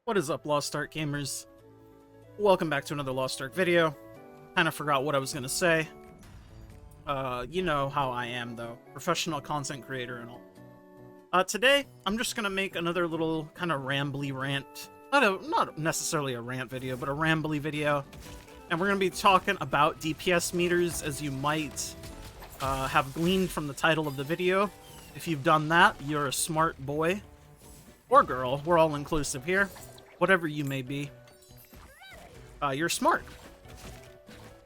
What is up, Lost Ark gamers? Welcome back to another Lost Ark video. Kinda forgot what I was gonna say. You know how I am, though. Professional content creator and all. Today, I'm just gonna make another little kind of rambly rant. Not necessarily a rant video, but a rambly video. And we're gonna be talking about DPS meters, as you might have gleaned from the title of the video. If you've done that, you're a smart boy. Or girl. We're all inclusive here. Whatever you may be. You're smart.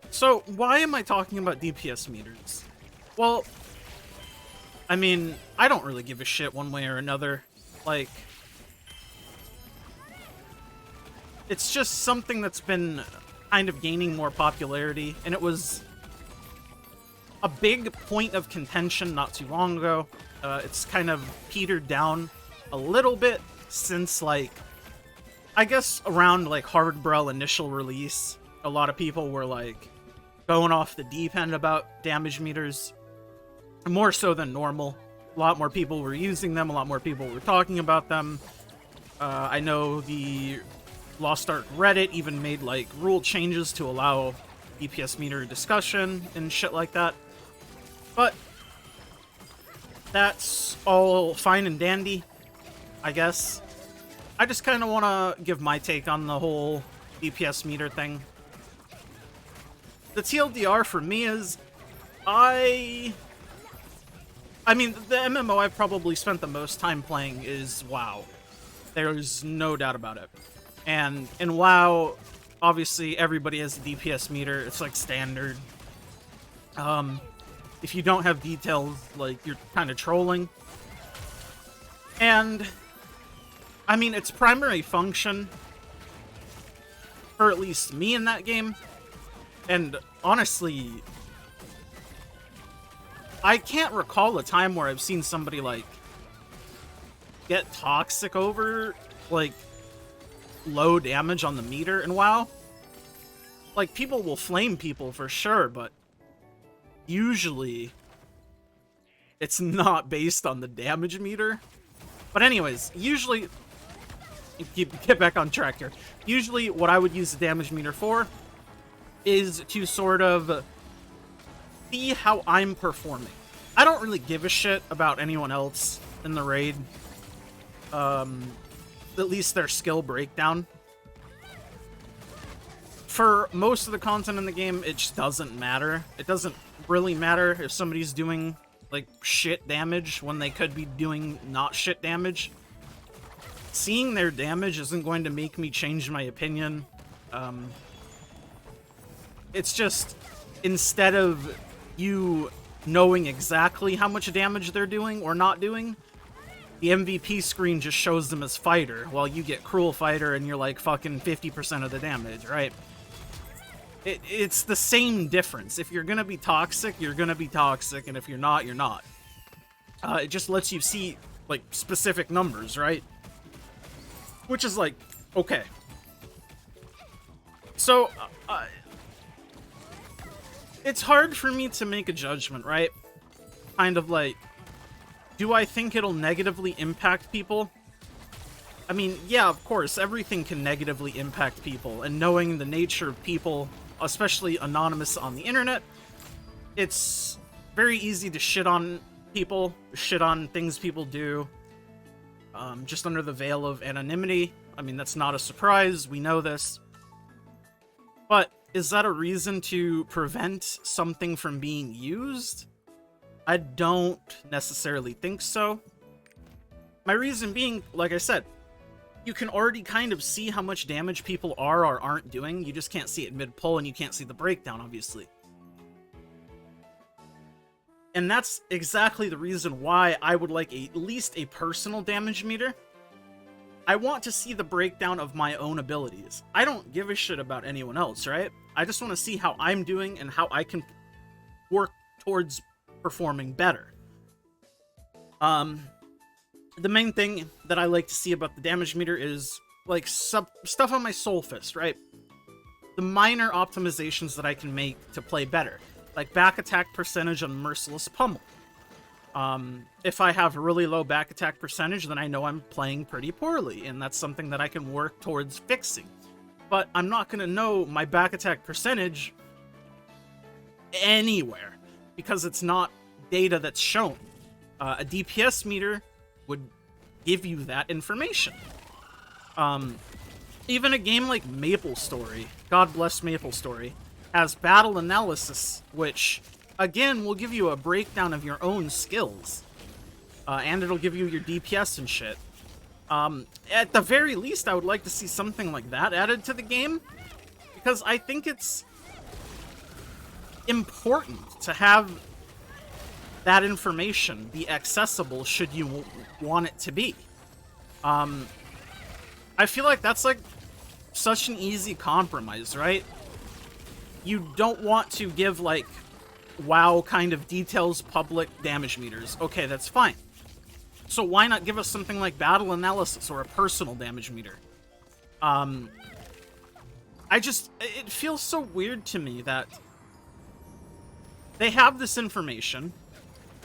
So, why am I talking about DPS meters? Well, I mean, I don't really give a shit one way or another. Like, it's just something that's been kind of gaining more popularity, and it was a big point of contention not too long ago. It's kind of petered down a little bit since, like, I guess around, like, Hardbrell initial release. A lot of people were, like, going off the deep end about damage meters. More so than normal. A lot more people were using them, a lot more people were talking about them. I know the Lost Ark Reddit even made, like, rule changes to allow DPS meter discussion and shit like that. But that's all fine and dandy, I guess. I just kind of want to give my take on the whole DPS meter thing. The TLDR for me is, I mean, the MMO I've probably spent the most time playing is WoW. There's no doubt about it. And in WoW, obviously everybody has a DPS meter. It's like standard. If you don't have details, like, you're kind of trolling. And I mean, its primary function, for at least me in that game, and honestly, I can't recall a time where I've seen somebody, like, get toxic over, like, low damage on the meter in WoW. Like, people will flame people for sure, but usually it's not based on the damage meter. But anyways, usually, get back on track here. Usually what I would use the damage meter for is to sort of see how I'm performing. I don't really give a shit about anyone else in the raid. At least their skill breakdown. For most of the content in the game, it just doesn't matter. It doesn't really matter if somebody's doing, like, shit damage when they could be doing not shit damage. Seeing their damage isn't going to make me change my opinion. It's just, instead of you knowing exactly how much damage they're doing or not doing, the MVP screen just shows them as fighter, while you get cruel fighter and you're like fucking 50% of the damage, right? It's the same difference. If you're gonna be toxic, you're gonna be toxic, and if you're not, you're not. It just lets you see, like, specific numbers, right? Which is like, okay. So, it's hard for me to make a judgment, right? Kind of like, do I think it'll negatively impact people? I mean, yeah, of course, everything can negatively impact people, and knowing the nature of people, especially anonymous on the internet, it's very easy to shit on people, shit on things people do, just under the veil of anonymity. I mean, that's not a surprise, we know this. But is that a reason to prevent something from being used? I don't necessarily think so. My reason being, like I said, you can already kind of see how much damage people are or aren't doing. You just can't see it mid-pull, and you can't see the breakdown, obviously. And that's exactly the reason why I would like at least a personal damage meter. I want to see the breakdown of my own abilities. I don't give a shit about anyone else, right? I just want to see how I'm doing and how I can work towards performing better. The main thing that I like to see about the damage meter is, like, stuff on my Soul Fist, right? The minor optimizations that I can make to play better. Like back attack percentage on Merciless Pummel. If I have a really low back attack percentage, then I know I'm playing pretty poorly, and that's something that I can work towards fixing. But I'm not going to know my back attack percentage anywhere, because it's not data that's shown. A DPS meter would give you that information. Even a game like MapleStory, God bless MapleStory, has battle analysis, which, again, will give you a breakdown of your own skills. And it'll give you your DPS and shit. At the very least, I would like to see something like that added to the game, because I think it's important to have that information be accessible should you want it to be. I feel like that's like such an easy compromise, right? You don't want to give like WoW kind of details public damage meters. Okay, that's fine. So why not give us something like battle analysis or a personal damage meter? It feels so weird to me that they have this information,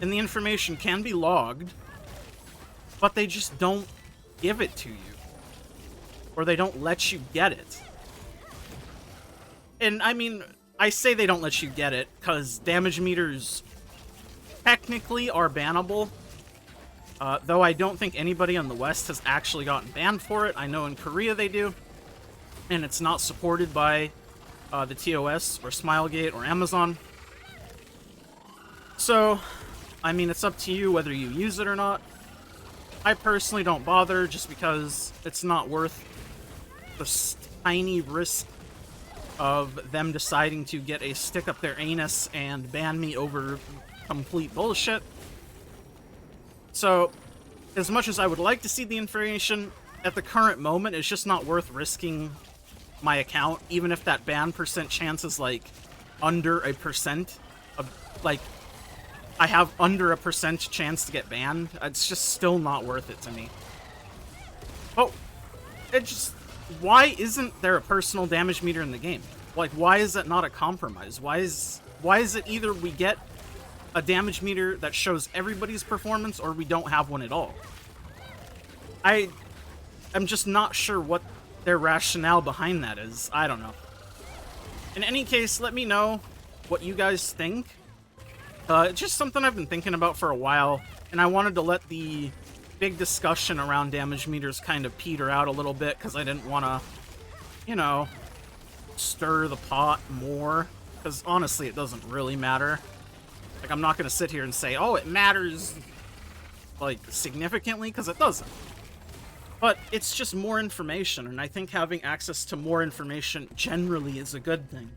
and the information can be logged, but they just don't give it to you. Or they don't let you get it. And, I mean, I say they don't let you get it, because damage meters technically are bannable. Though I don't think anybody in the West has actually gotten banned for it. I know in Korea they do. And it's not supported by the TOS or Smilegate or Amazon. So, I mean, it's up to you whether you use it or not. I personally don't bother just because it's not worth the tiny risk of them deciding to get a stick up their anus and ban me over complete bullshit. So, as much as I would like to see the information, at the current moment, it's just not worth risking my account, even if that ban percent chance is, like, under a percent of, like, I have under a percent chance to get banned. It's just still not worth it to me. Oh, why isn't there a personal damage meter in the game? Like, why is that not a compromise? Why is it either we get a damage meter that shows everybody's performance, or we don't have one at all? I'm just not sure what their rationale behind that is. I don't know. In any case, let me know what you guys think. It's just something I've been thinking about for a while, and I wanted to let the big discussion around damage meters kind of peter out a little bit, because I didn't want to, you know, stir the pot more, because honestly, it doesn't really matter. Like, I'm not going to sit here and say, oh, it matters, like, significantly, because it doesn't. But it's just more information, and I think having access to more information generally is a good thing.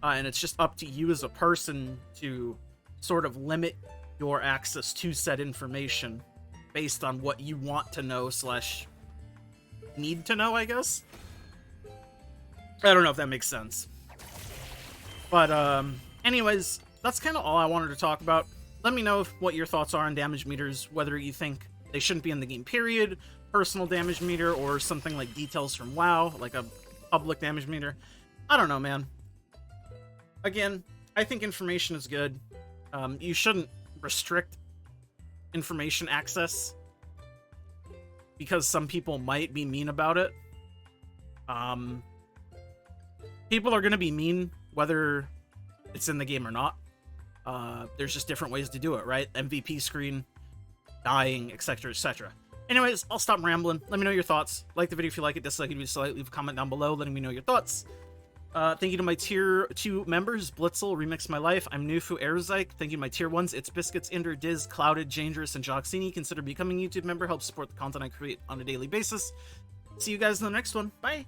And it's just up to you as a person to sort of limit your access to said information based on what you want to know / need to know, I guess. I don't know if that makes sense. But, anyways, that's kind of all I wanted to talk about. Let me know what your thoughts are on damage meters, whether you think they shouldn't be in the game, period, personal damage meter, or something like details from WoW, like a public damage meter. I don't know, man. Again, I think information is good. You shouldn't restrict information access because some people might be mean about it. People are going to be mean whether it's in the game or not. There's just different ways to do it, right? MVP screen, dying, etc., etc. Anyways, I'll stop rambling. Let me know your thoughts. Like the video if you like it, dislike it if you dislike it. Leave a comment down below letting me know your thoughts. Thank you to my Tier 2 members, Blitzel, Remix My Life, I'm Nufu, Airzyke. Thank you to my Tier 1s, It's Biscuits, Inder, Diz, Clouded, Dangerous, and Joxini. Consider becoming a YouTube member, help support the content I create on a daily basis. See you guys in the next one. Bye!